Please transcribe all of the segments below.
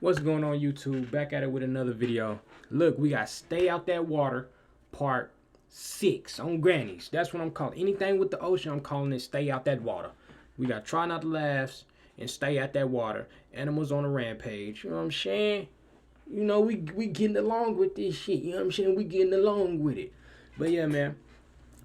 What's going on, YouTube? Back at it with another video. Look, we got Stay Out That Water part 6 on Granny's. That's what I'm calling anything with the ocean. I'm calling it Stay Out That Water. We got Try Not to Laugh and Stay Out That Water. Animals on a Rampage. You know what I'm saying? You know, we getting along with this shit. You know what I'm saying? We getting along with it. But yeah, man.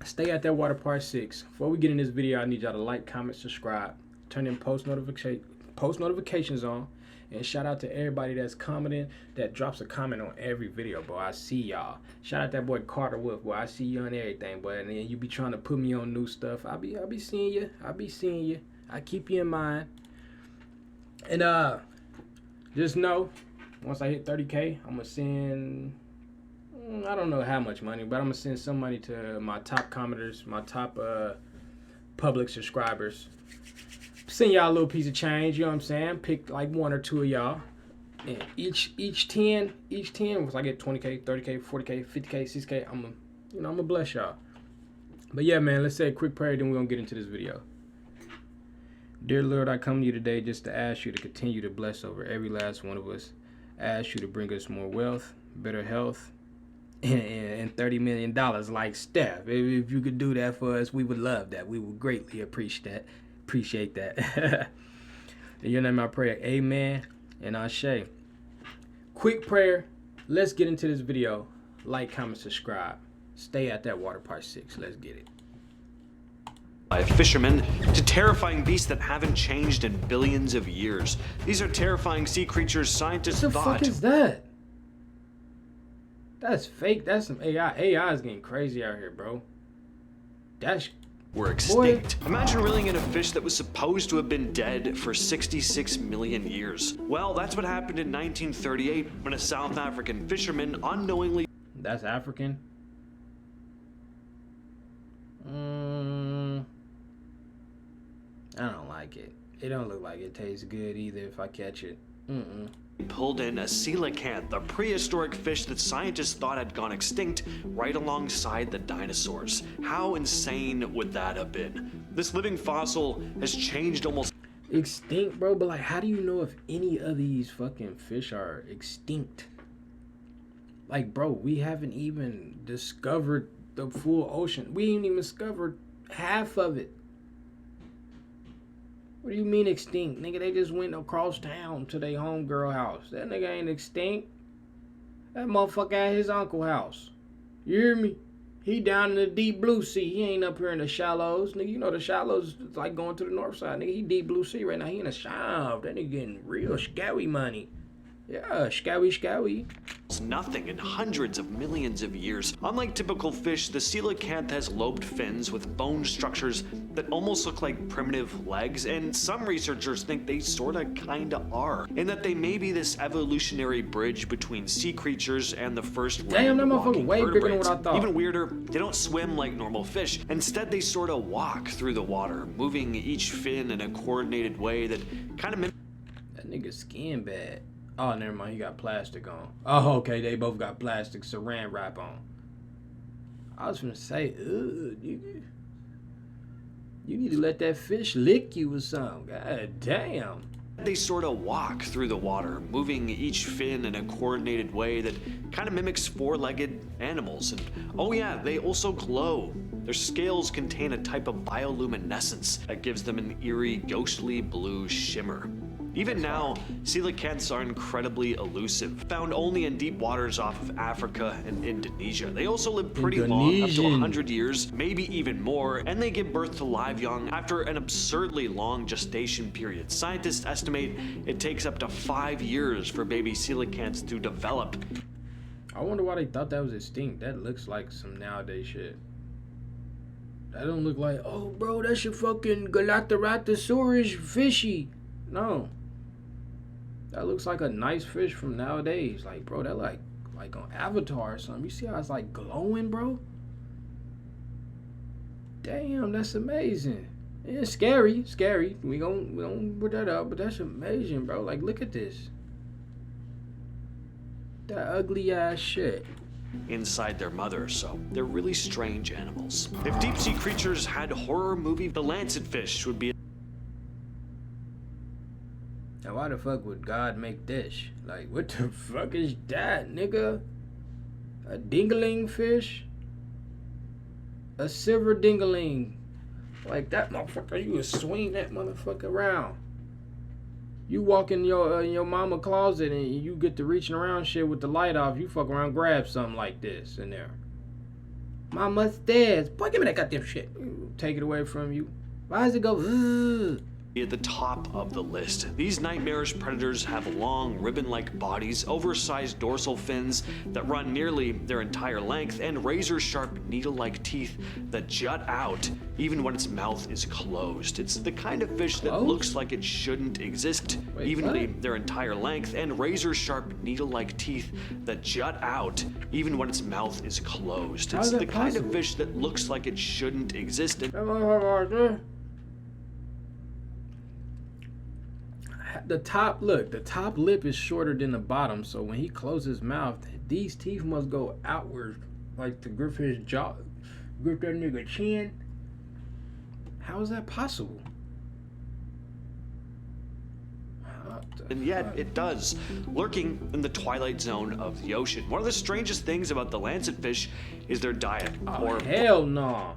Stay Out That Water part 6. Before we get in this video, I need y'all to like, comment, subscribe. Turn in post notifications on. And shout out to everybody that's commenting, that drops a comment on every video, bro. I see y'all. Shout out that boy Carter Wolf, boy. I see you on everything, boy. And then you be trying to put me on new stuff. I be seeing you. I be seeing you. I keep you in mind. And just know, once I hit 30K, I'm gonna send, I don't know how much money, but I'm gonna send some money to my top commenters, my top public subscribers. Send y'all a little piece of change, you know what I'm saying? Pick like 1 or 2 of y'all. And each 10, once I get 20K, 30K, 40K, 50K, 60K, I'm gonna bless y'all. But yeah, man, let's say a quick prayer, then we're gonna get into this video. Dear Lord, I come to you today just to ask you to continue to bless over every last one of us. Ask you to bring us more wealth, better health, and $30 million like Steph. If you could do that for us, we would love that. We would greatly appreciate that. In your name I pray, amen and Ashe. Quick prayer. Let's get into this video. Like, comment, subscribe. Stay At That Water part 6. Let's get it. Fishermen to terrifying beasts that haven't changed in billions of years. These are terrifying sea creatures scientists thought. What the fuck is that? That's fake. That's some AI. AI is getting crazy out here, bro. That's were extinct. Boy. Imagine reeling in a fish that was supposed to have been dead for 66 million years. Well, that's what happened in 1938 when a South African fisherman unknowingly... That's African? I don't like it. It don't look like it tastes good either if I catch it. Pulled in a coelacanth, a prehistoric fish that scientists thought had gone extinct right alongside the dinosaurs. How insane would that have been? This living fossil has changed almost... Extinct, bro? But like, how do you know if any of these fucking fish are extinct? Like, bro, we haven't even discovered the full ocean. We ain't even discovered half of it. What do you mean extinct? Nigga, they just went across town to their homegirl house. That nigga ain't extinct. That motherfucker at his uncle's house. You hear me? He down in the deep blue sea. He ain't up here in the shallows. Nigga, you know the shallows is like going to the north side. Nigga, he deep blue sea right now. He in the shop. That nigga getting real scowy money. Yeah, scowy. Nothing in hundreds of millions of years. Unlike typical fish, the coelacanth has lobed fins with bone structures that almost look like primitive legs, and some researchers think they sorta kinda are, in that they may be this evolutionary bridge between sea creatures and the first damn, that motherfucker way bigger than what I thought. Even weirder, they don't swim like normal fish. Instead, they sorta walk through the water, moving each fin in a coordinated way that kinda mimics... That nigga's skin bad. Oh, never mind. He got plastic on. Oh, okay. They both got plastic saran wrap on. I was gonna say, ugh, nigga. You need to let that fish lick you or something. God damn. They sort of walk through the water, moving each fin in a coordinated way that kind of mimics four-legged animals. And oh yeah, they also glow. Their scales contain a type of bioluminescence that gives them an eerie, ghostly blue shimmer. Even now, coelacanths are incredibly elusive, found only in deep waters off of Africa and Indonesia. They also live pretty long, up to 100 years, maybe even more, and they give birth to live young after an absurdly long gestation period. Scientists estimate it takes up to 5 years for baby coelacanths to develop. I wonder why they thought that was extinct. That looks like some nowadays shit. That don't look like, oh bro, that's your fucking Galactoraptosaurus fishy. No. That looks like a nice fish from nowadays. Like, bro, that like on Avatar or something. You see how it's like glowing, bro? Damn, that's amazing. It's scary. We gon' put that out, but that's amazing, bro. Like, look at this. That ugly ass shit. Inside their mother, so they're really strange animals. If deep sea creatures had horror movie, the lancetfish would be... Now, why why the fuck would God make this? Like, what the fuck is that, nigga? A dingaling fish? A silver dingaling. Like that motherfucker, you would swing that motherfucker around. You walk in your mama closet and you get to reaching around shit with the light off. You fuck around, grab something like this in there. Mama stairs. Boy, give me that goddamn shit. Take it away from you. Why does it go? Ugh? At the top of the list, these nightmarish predators have long, ribbon-like bodies, oversized dorsal fins that run nearly their entire length, and razor-sharp, needle-like teeth that jut out even when its mouth is closed. It's the kind of fish that looks like it shouldn't exist, evenly their entire length, and razor-sharp, needle-like teeth that jut out even when its mouth is closed. It's the kind of fish that looks like it shouldn't exist. The top lip is shorter than the bottom, so when he closes his mouth, these teeth must go outward, like to grip his jaw, grip that nigga chin. How is that possible? And yet it does, lurking in the twilight zone of the ocean. One of the strangest things about the lancetfish is their diet. Oh, hell no.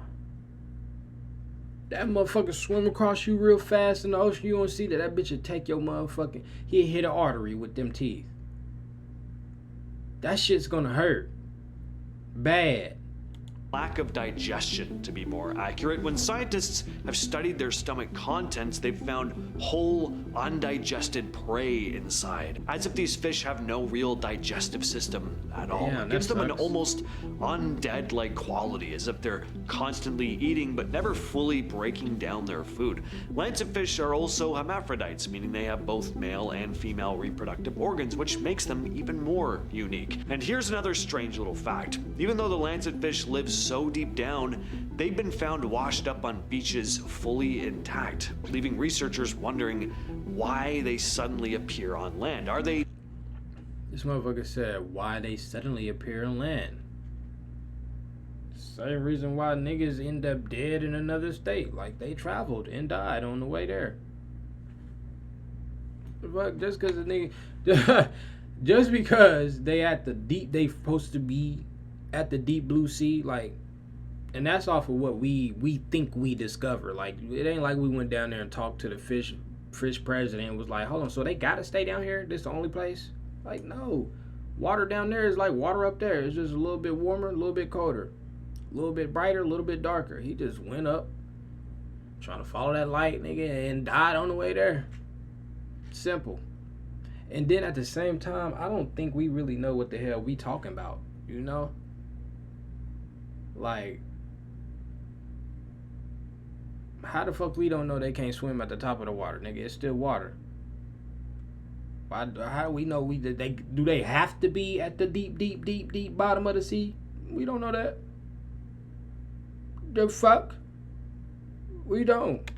That motherfucker swim across you real fast in the ocean. You don't see that. That bitch will take your motherfucking... He'll hit an artery with them teeth. That shit's gonna hurt. Bad. Lack of digestion, to be more accurate. When scientists have studied their stomach contents, they've found whole, undigested prey inside, as if these fish have no real digestive system at all. Yeah, it gives them an almost undead-like quality, as if they're constantly eating but never fully breaking down their food. Lancetfish are also hermaphrodites, meaning they have both male and female reproductive organs, which makes them even more unique. And here's another strange little fact. Even though the lancetfish lives so deep down, they've been found washed up on beaches fully intact, leaving researchers wondering why they suddenly appear on land. Are they... This motherfucker said why they suddenly appear on land. Same reason why niggas end up dead in another state, like they traveled and died on the way there. Fuck, just because the nigga, just because they at the deep, they supposed to be at the deep blue sea, like, and that's off of what we think we discover. Like, it ain't like we went down there and talked to the fish president and was like, hold on, so they gotta stay down here? This the only place? Like, no. Water down there is like water up there. It's just a little bit warmer, a little bit colder, a little bit brighter, a little bit darker. He just went up trying to follow that light, nigga, and died on the way there. Simple. And then at the same time, I don't think we really know what the hell we talking about, you know? Like, how the fuck we don't know they can't swim at the top of the water, nigga? It's still water. How do we know do they have to be at the deep bottom of the sea? We don't know that. The fuck? We don't.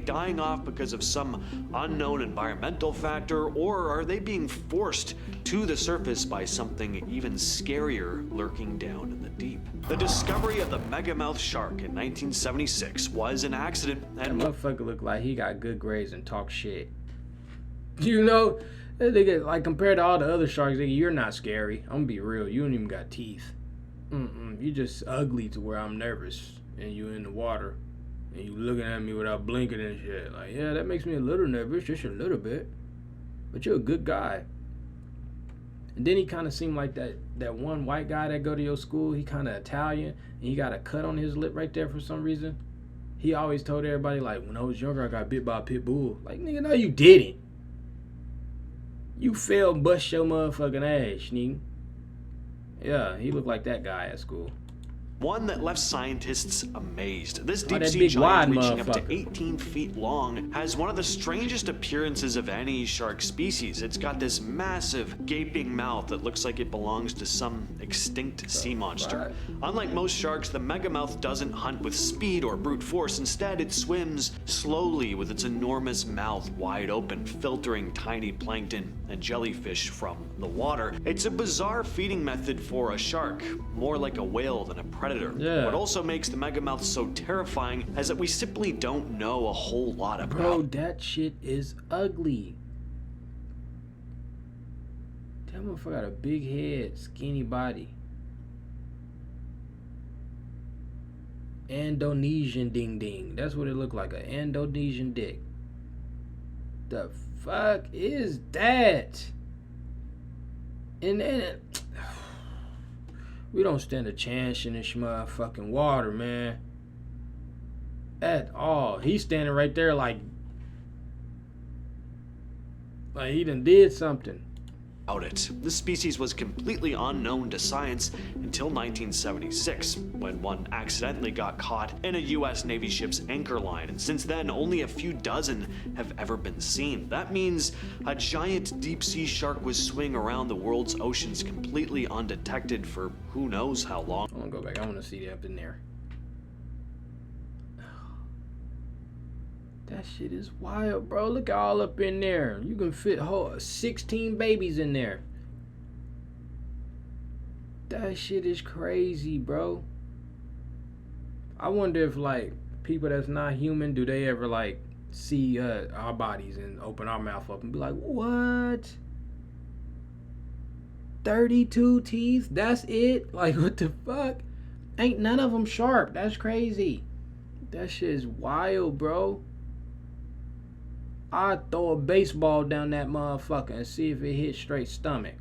Dying off because of some unknown environmental factor, or are they being forced to the surface by something even scarier lurking down in the deep? The discovery of the megamouth shark in 1976 was an accident, and that motherfucker looked like he got good grades and talk shit. You know, that nigga, like, compared to all the other sharks, nigga, you're not scary. I'm gonna be real. You don't even got teeth. You just ugly to where I'm nervous, and you in the water. And you looking at me without blinking and shit. Like, yeah, that makes me a little nervous, just a little bit. But you're a good guy. And then he kind of seemed like that one white guy that go to your school. He kind of Italian, and he got a cut on his lip right there for some reason. He always told everybody, like, when I was younger, I got bit by a pit bull. Like, nigga, no, you didn't. You fell and bust your motherfucking ass, nigga. Yeah, he looked like that guy at school. One that left scientists amazed. This deep-sea giant, reaching up to 18 feet long, has one of the strangest appearances of any shark species. It's got this massive, gaping mouth that looks like it belongs to some extinct sea monster. Unlike most sharks, the megamouth doesn't hunt with speed or brute force. Instead, it swims slowly with its enormous mouth wide open, filtering tiny plankton and jellyfish from the water. It's a bizarre feeding method for a shark, more like a whale than a predator. Yeah. What also makes the megamouth so terrifying is that we simply don't know a whole lot about. Bro, that shit is ugly. That motherfucker got a big head, skinny body. Indonesian ding ding. That's what it looked like, an Indonesian dick. The fuck is that? And then we don't stand a chance in this motherfucking water, man. At all. He's standing right there like he done did something. This species was completely unknown to science until 1976, when one accidentally got caught in a US Navy ship's anchor line, and since then only a few dozen have ever been seen. That means a giant deep-sea shark was swimming around the world's oceans completely undetected for who knows how long. I want to go back. I want to see it up in there. That shit is wild, bro. Look all up in there. You can fit 16 babies in there. That shit is crazy, bro. I wonder if, like, people that's not human, do they ever, like, see our bodies and open our mouth up and be like, what? 32 teeth? That's it? Like, what the fuck? Ain't none of them sharp. That's crazy. That shit is wild, bro. I'd throw a baseball down that motherfucker and see if it hit straight stomach.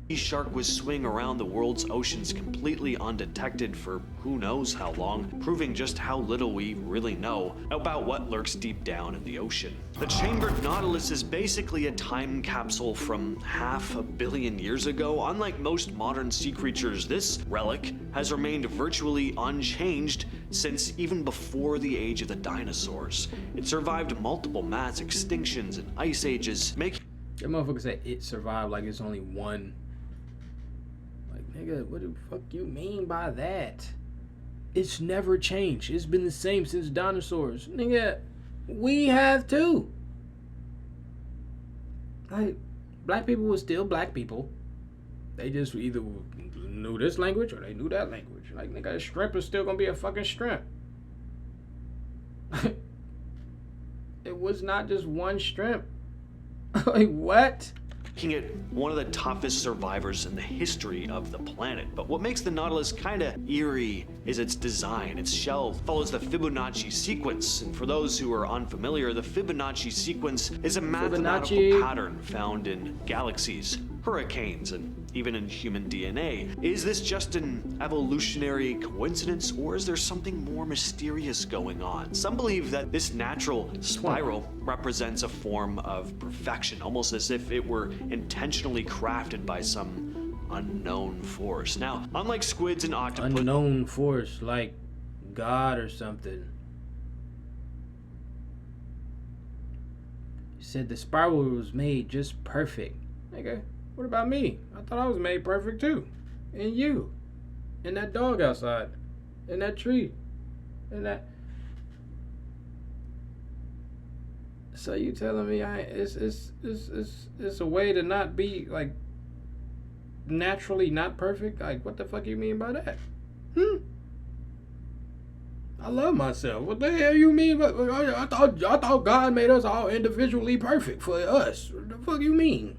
The shark was swimming around the world's oceans completely undetected for who knows how long, proving just how little we really know about what lurks deep down in the ocean. The chambered nautilus is basically a time capsule from 500 million years ago. Unlike most modern sea creatures, this relic has remained virtually unchanged since even before the age of the dinosaurs. It survived multiple mass extinctions and ice ages, making... That motherfucker said it survived like it's only one. Nigga, what the fuck you mean by that? It's never changed. It's been the same since dinosaurs. Nigga, we have too. Like, black people were still black people. They just either knew this language or they knew that language. Like, nigga, a shrimp is still gonna be a fucking shrimp. It was not just one shrimp. Like, what? Making it one of the toughest survivors in the history of the planet. But what makes the Nautilus kinda eerie is its design. Its shell follows the Fibonacci sequence, and for those who are unfamiliar, the Fibonacci sequence is a mathematical pattern found in galaxies, hurricanes, and even in human DNA. Is this just an evolutionary coincidence, or is there something more mysterious going on? Some believe that this natural spiral represents a form of perfection, almost as if it were intentionally crafted by some unknown force. Now, unlike squids and octopus... Unknown force, like God or something. You said the spiral was made just perfect. Nigga, what about me? I thought I was made perfect too. And you. And that dog outside. And that tree. And that... So you telling me it's a way to not be, like, naturally not perfect? Like, what the fuck you mean by that? I love myself. What the hell you mean? I thought God made us all individually perfect for us. What the fuck you mean?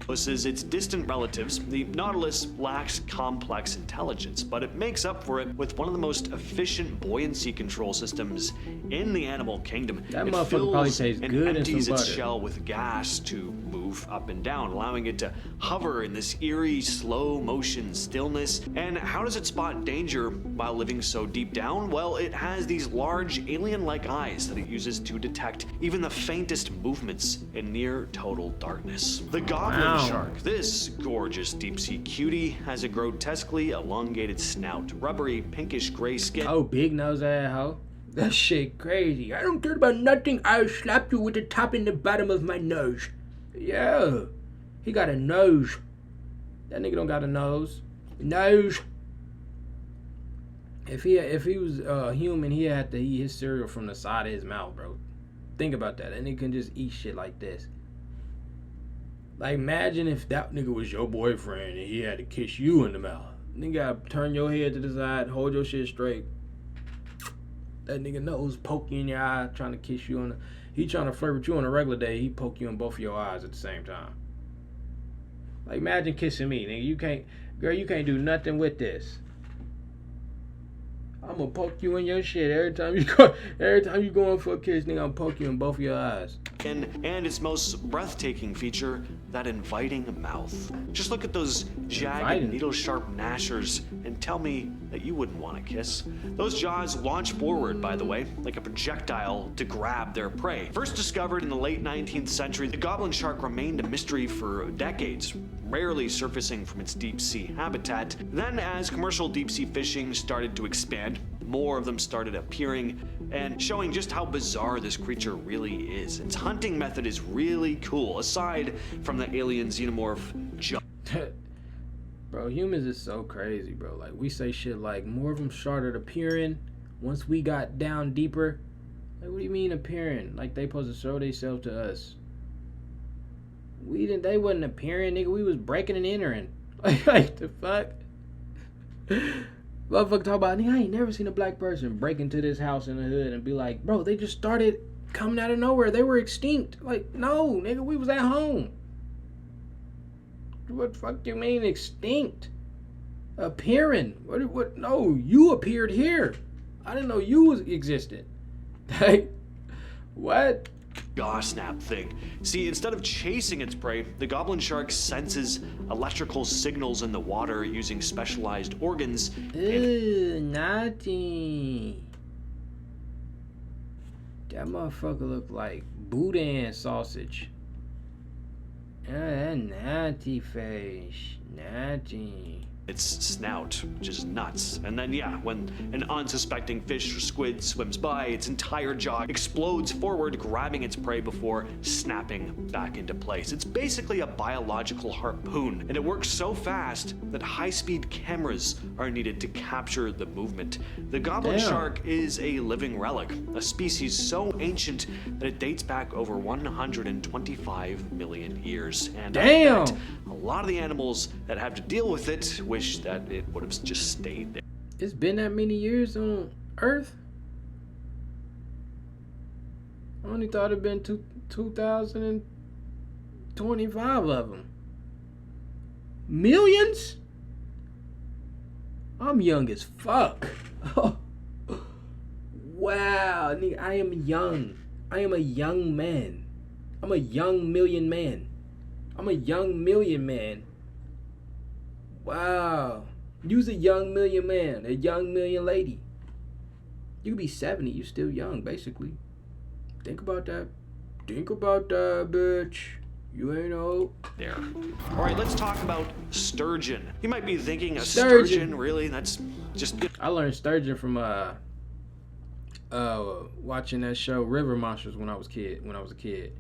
Versus its distant relatives, the Nautilus lacks complex intelligence, but it makes up for it with one of the most efficient buoyancy control systems in the animal kingdom. That it motherfucker probably tastes good and empties some its butter. shell with gas to move up and down, allowing it to hover in this eerie, slow motion stillness. And how does it spot danger while living so deep down? Well, it has these large alien-like eyes that it uses to detect even the faintest movements in near total darkness. The goblin shark, this gorgeous deep-sea cutie, has a grotesquely elongated snout, rubbery pinkish gray skin. Oh, big nose ass hoe. That shit crazy. I don't care about nothing. I'll slap you with the top and the bottom of my nose. Yeah. He got a nose. That nigga don't got a nose. Nose. If he was human, he had to eat his cereal from the side of his mouth, bro. Think about that. And he can just eat shit like this. Like, imagine if that nigga was your boyfriend and he had to kiss you in the mouth. Nigga gotta turn your head to the side, hold your shit straight. That nigga nose poke you in your eye, trying to kiss you on the... He trying to flirt with you on a regular day. He poke you in both of your eyes at the same time. Like, imagine kissing me, nigga. You can't, girl, you can't do nothing with this. I'm gonna poke you in your shit every time you go. Every time you going for a kiss, nigga, I'm poke you in both of your eyes. And its most breathtaking feature, that inviting mouth. Just look at those jagged, needle-sharp gnashers and tell me that you wouldn't want to kiss. Those jaws launch forward, by the way, like a projectile to grab their prey. First discovered in the late 19th century, the goblin shark remained a mystery for decades, rarely surfacing from its deep-sea habitat. Then, as commercial deep-sea fishing started to expand, more of them started appearing and showing just how bizarre this creature really is. Its hunting method is really cool, aside from the alien xenomorph jaw. Bro, humans is so crazy, bro. Like, we say shit like, more of them started appearing once we got down deeper. Like, what do you mean appearing? Like, they supposed to show themselves to us. They wasn't appearing, nigga. We was breaking and entering. Like the fuck? Motherfucker talk about, nigga, I ain't never seen a black person break into this house in the hood and be like, bro, they just started coming out of nowhere. They were extinct. Like, no, nigga, we was at home. What the fuck do you mean extinct? Appearing? What? No, you appeared here. I didn't know you existed. Like, what? Jaw snap thing. See, instead of chasing its prey, the goblin shark senses electrical signals in the water using specialized organs. Ew, naughty. That motherfucker look like boudin sausage. That naughty face. Naughty. Its snout, which is nuts. And then, yeah, when an unsuspecting fish or squid swims by, its entire jaw explodes forward, grabbing its prey before snapping back into place. It's basically a biological harpoon, and it works so fast that high-speed cameras are needed to capture the movement. The goblin shark is a living relic, a species so ancient that it dates back over 125 million years. And I bet a lot of the animals that have to deal with it wish that it would have just stayed there. It's been that many years on Earth? I only thought it'd been 2,025 of them. Millions? I'm young as fuck. Wow, nigga, I am young. I am a young man. I'm a young million man. I'm a young million man. Wow. You's a young million man, a young million lady. You could be 70, you still young, basically. Think about that. Think about that, bitch. You ain't old. There. All right, let's talk about sturgeon. You might be thinking, a sturgeon, really? That's just... I learned sturgeon from watching that show River Monsters when I was a kid.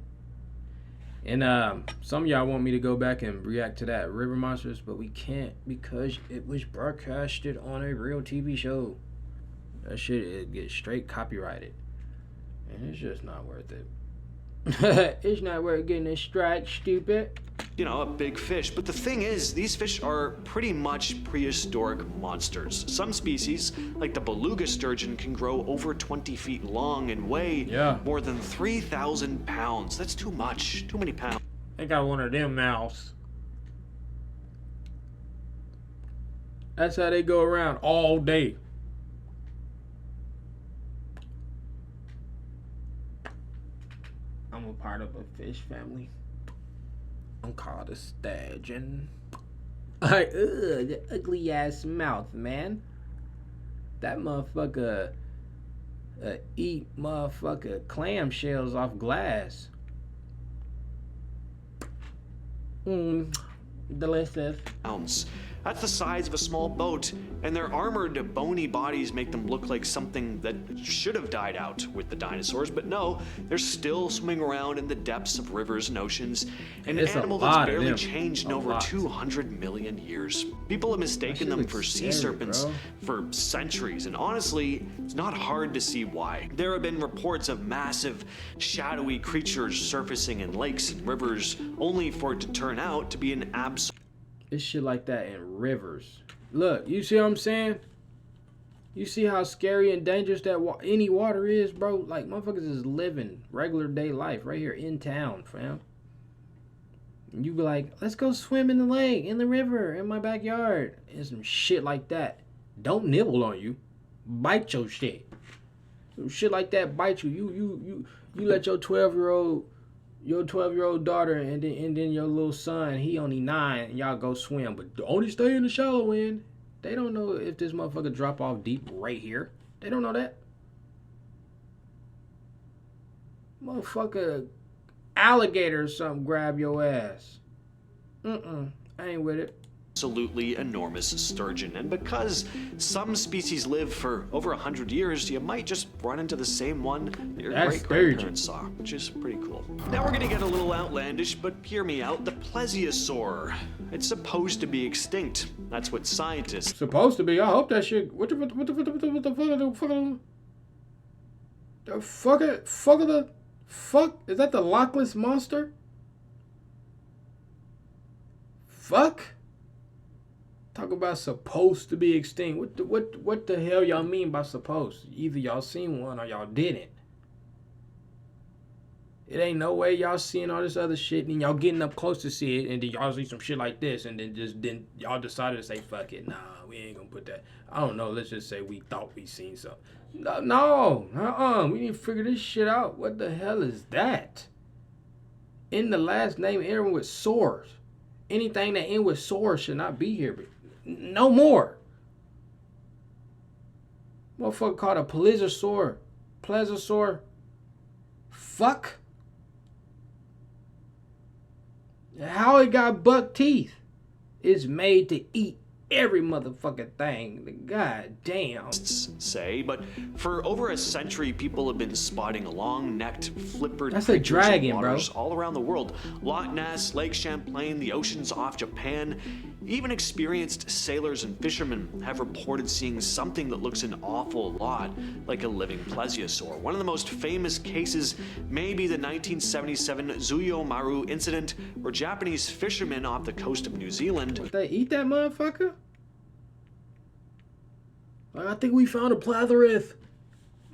And some of y'all want me to go back and react to that River Monsters, but we can't because it was broadcasted on a real TV show. That shit, it gets straight copyrighted, and it's just not worth it. It's not worth getting a strike, stupid. You know, a big fish. But the thing is, these fish are pretty much prehistoric monsters. Some species, like the beluga sturgeon, can grow over 20 feet long and weigh more than 3,000 pounds. That's too much. Too many pounds. I got one of them mouths. That's how they go around all day. I'm a part of a fish family. I'm called a sturgeon. Like, the ugly ass mouth, man. That motherfucker eat motherfucker clam shells off glass. Delicious. That's the size of a small boat, and their armored, bony bodies make them look like something that should have died out with the dinosaurs, but no, they're still swimming around in the depths of rivers and oceans, an animal that's barely changed in over 200 million years. People have mistaken them for sea serpents for centuries, and honestly, it's not hard to see why. There have been reports of massive, shadowy creatures surfacing in lakes and rivers, only for it to turn out to be an absolute... It's shit like that in rivers. Look, you see what I'm saying? You see how scary and dangerous that any water is, bro? Like, motherfuckers is living regular day life right here in town, fam. And you be like, let's go swim in the lake, in the river, in my backyard, and some shit like that. Don't nibble on you. Bite your shit. Some shit like that bite you. You let your 12-year-old daughter and then your little son, he only 9, and y'all go swim, but only stay in the shallow end. They don't know if this motherfucker drop off deep right here. They don't know that. Motherfucker, alligator or something grab your ass. I ain't with it. Absolutely enormous sturgeon. And because some species live for over 100 years, you might just run into the same one that your great-grandparents saw, which is pretty cool. Now we're gonna get a little outlandish, but hear me out. The plesiosaur. It's supposed to be extinct. That's what scientists... Supposed to be? I hope that shit... What the fuck? Is that the Loch Ness Monster? Fuck? Talk about supposed to be extinct. What the hell y'all mean by supposed? Either y'all seen one or y'all didn't. It ain't no way y'all seeing all this other shit and y'all getting up close to see it and then y'all see some shit like this and then y'all decided to say fuck it. Nah, we ain't gonna put that. I don't know. Let's just say we thought we seen something. We need to figure this shit out. What the hell is that? In the last name ending with source. Anything that end with source should not be here. But no more. Motherfucker called a plesiosaur. Plesiosaur. Fuck. How it got buck teeth? It's made to eat every motherfucking thing. God damn. Say, but for over a century, people have been spotting long-necked, flippered That's a dragon, bro. All around the world. Loch Ness, Lake Champlain, the oceans off Japan. Even experienced sailors and fishermen have reported seeing something that looks an awful lot like a living plesiosaur. One of the most famous cases may be the 1977 Zuyo-Maru incident where Japanese fishermen off the coast of New Zealand... What, they eat that motherfucker? I think we found a plethrith.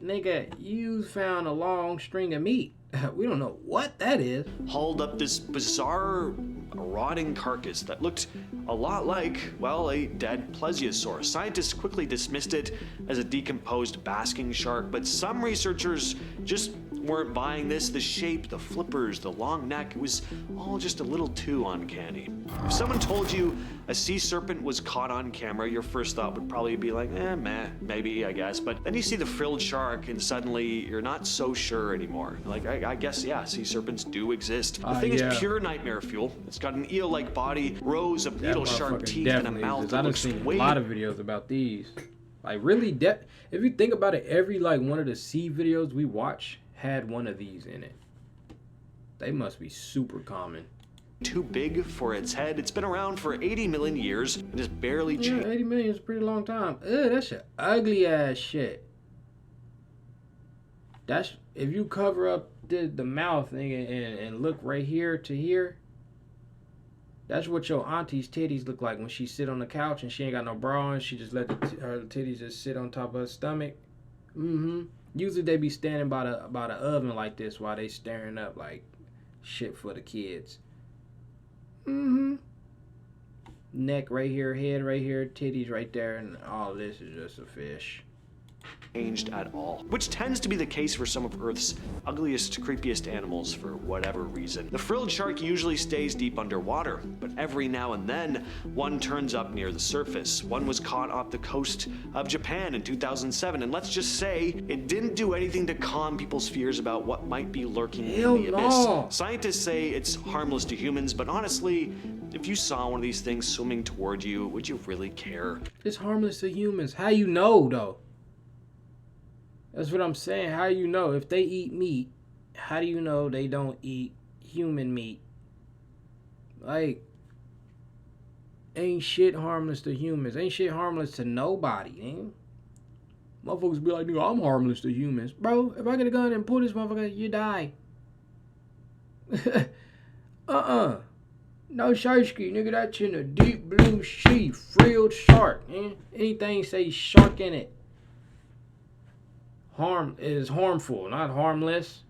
Nigga, you found a long string of meat. We don't know what that is. Hauled up this bizarre, rotting carcass that looked a lot like, well, a dead plesiosaur. Scientists quickly dismissed it as a decomposed basking shark, but some researchers just weren't buying this. The shape, the flippers, the long neck, it was all just a little too uncanny. If someone told you a sea serpent was caught on camera, your first thought would probably be like, meh, maybe, I guess. But then you see the frilled shark and suddenly you're not so sure anymore. Like, I guess, yeah, sea serpents do exist. The thing is pure nightmare fuel. It's got an eel-like body, rows of needle sharp teeth, and a mouth that looks seen a lot of videos about these. Like, really, if you think about it, every, like, one of the sea videos we watch had one of these in it. They must be super common. Too big for its head. It's been around for 80 million years and has barely changed. 80 million is a pretty long time. Ugh, that's an ugly ass shit. That's if you cover up the mouth and look right here to here. That's what your auntie's titties look like when she sit on the couch and she ain't got no bra on. She just let her titties just sit on top of her stomach. Usually they be standing by the oven like this while they staring up like shit for the kids. Neck right here, head right here, titties right there, and all this is just a fish. Changed at all, which tends to be the case for some of Earth's ugliest, creepiest animals for whatever reason. The frilled shark usually stays deep underwater, but every now and then, one turns up near the surface. One was caught off the coast of Japan in 2007, and let's just say it didn't do anything to calm people's fears about what might be lurking in the abyss. Scientists say it's harmless to humans, but honestly, if you saw one of these things swimming toward you, would you really care? It's harmless to humans. How you know, though? That's what I'm saying. How you know? If they eat meat, how do you know they don't eat human meat? Like, ain't shit harmless to humans. Ain't shit harmless to nobody, man. Motherfuckers be like, nigga, I'm harmless to humans. Bro, if I get a gun and pull this motherfucker, you die. No shiesty, nigga, that's in a deep blue sea, frilled shark, man. Anything say shark in it. harmful, not harmless.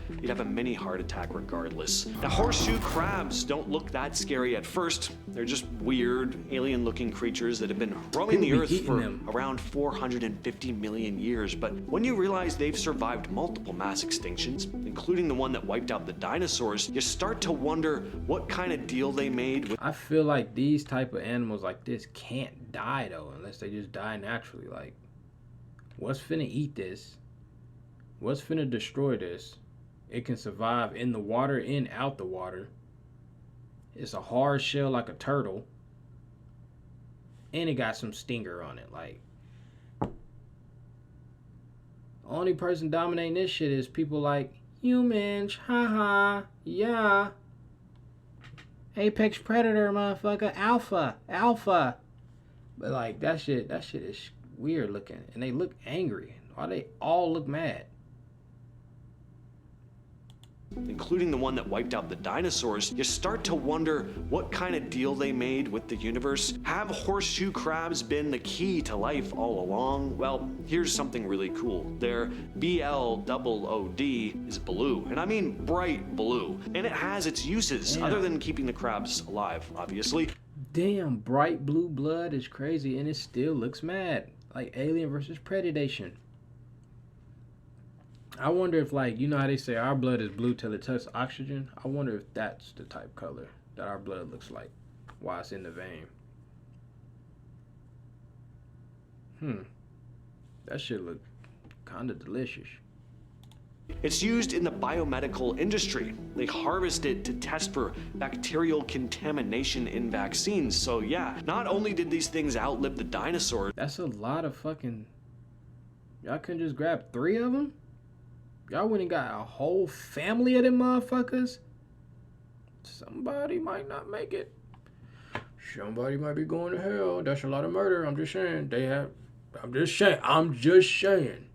You'd have a mini heart attack regardless. Now, horseshoe crabs don't look that scary at first. They're just weird, alien-looking creatures that have been roaming the earth for around 450 million years. But when you realize they've survived multiple mass extinctions, including the one that wiped out the dinosaurs, you start to wonder what kind of deal they made with... I feel like these type of animals like this can't die though, unless they just die naturally. Like, what's finna eat this? What's finna destroy this? It can survive in the water and out the water. It's a hard shell like a turtle. And it got some stinger on it. Like, only person dominating this shit is people like humans. Haha. Yeah. Apex predator, motherfucker. Alpha. But like, that shit is weird looking. And they look angry. Why they all look mad? Including the one that wiped out the dinosaurs, you start to wonder what kind of deal they made with the universe. Have horseshoe crabs been the key to life all along? Well, here's something really cool. Their BLOOD is blue, and I mean bright blue, and it has its uses other than keeping the crabs alive, obviously. Damn, bright blue blood is crazy, and it still looks mad. Like Alien versus Predation. I wonder if, like, you know how they say our blood is blue till it touches oxygen? I wonder if that's the type color that our blood looks like while it's in the vein. That shit look kind of delicious. It's used in the biomedical industry. They harvest it to test for bacterial contamination in vaccines. So yeah, not only did these things outlive the dinosaurs. That's a lot of fucking... Y'all couldn't just grab 3 of them? Y'all went and got a whole family of them motherfuckers? Somebody might not make it. Somebody might be going to hell. That's a lot of murder. I'm just saying. I'm just saying.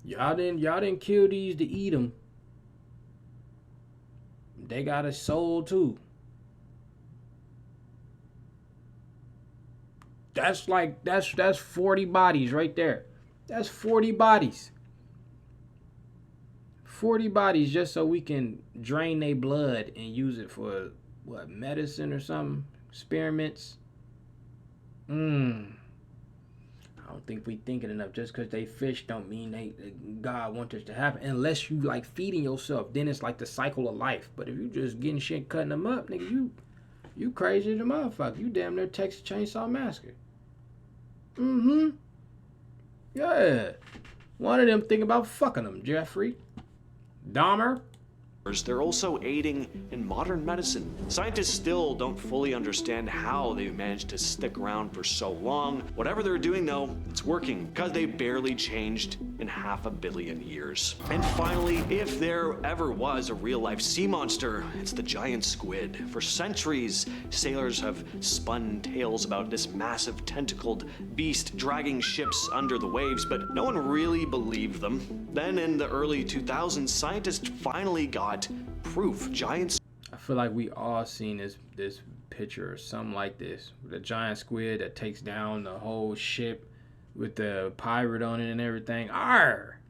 Y'all didn't kill these to eat them. They got a soul too. That's 40 bodies right there. That's 40 bodies. 40 bodies just so we can drain their blood and use it for, what, medicine or something? Experiments? I don't think we thinking enough. Just because they fish don't mean God wants it to happen. Unless you like feeding yourself. Then it's like the cycle of life. But if you just getting shit, cutting them up, nigga, you crazy as a motherfucker. You damn near Texas Chainsaw Massacre. Yeah. One of them think about fucking them, Jeffrey Dahmer. They're also aiding in modern medicine. Scientists still don't fully understand how they've managed to stick around for so long. Whatever they're doing though, it's working because they barely changed in 500 million years. And finally, if there ever was a real-life sea monster, it's the giant squid. For centuries, sailors have spun tales about this massive tentacled beast dragging ships under the waves, but no one really believed them. Then in the early 2000s, scientists finally got proof. Giants. I feel like we all seen this picture or something like this. With a giant squid that takes down the whole ship with the pirate on it and everything. Arr!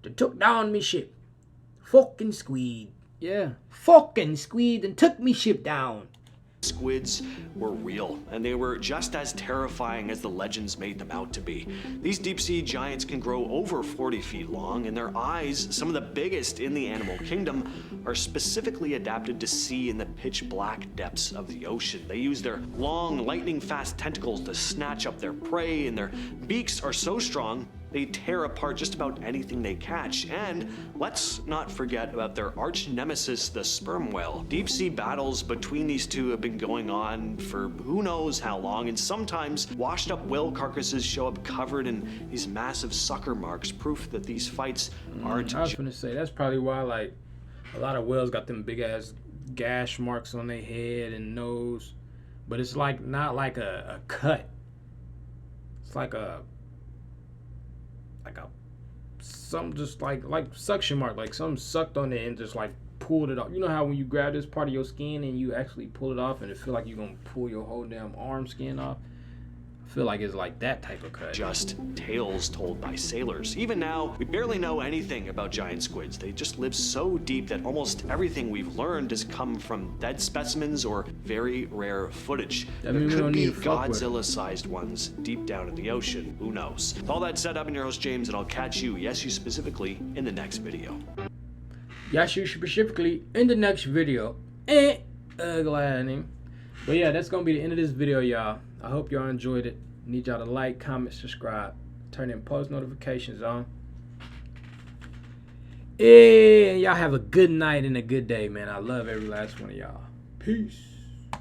They took down me ship. Fucking squid. Yeah. Fucking squid and took me ship down. Squids were real, and they were just as terrifying as the legends made them out to be. These deep-sea giants can grow over 40 feet long, and their eyes, some of the biggest in the animal kingdom, are specifically adapted to see in the pitch-black depths of the ocean. They use their long, lightning-fast tentacles to snatch up their prey, and their beaks are so strong they tear apart just about anything they catch. And let's not forget about their arch nemesis, the sperm whale. Deep sea battles between these two have been going on for who knows how long, and sometimes washed up whale carcasses show up covered in these massive sucker marks, proof that these fights aren't. I was gonna say, that's probably why like a lot of whales got them big ass gash marks on their head and nose, but it's like not like a cut. It's like some just like suction mark, like something sucked on it and just like pulled it off. You know how when you grab this part of your skin and you actually pull it off and it feel like you're gonna pull your whole damn arm skin off? I feel like it's like that type of cut. Just tales told by sailors. Even now, we barely know anything about giant squids. They just live so deep that almost everything we've learned has come from dead specimens or very rare footage. That There means we could don't be need to fuck with 'em. Godzilla-sized ones deep down in the ocean. Who knows? With all that said, I've been your host, James, and I'll catch you, yes, you specifically, in the next video. Yes, you specifically in the next video. Glad. But yeah, that's gonna be the end of this video, y'all. I hope y'all enjoyed it. Need y'all to like, comment, subscribe, turn in post notifications on. And y'all have a good night and a good day, man. I love every last one of y'all. Peace.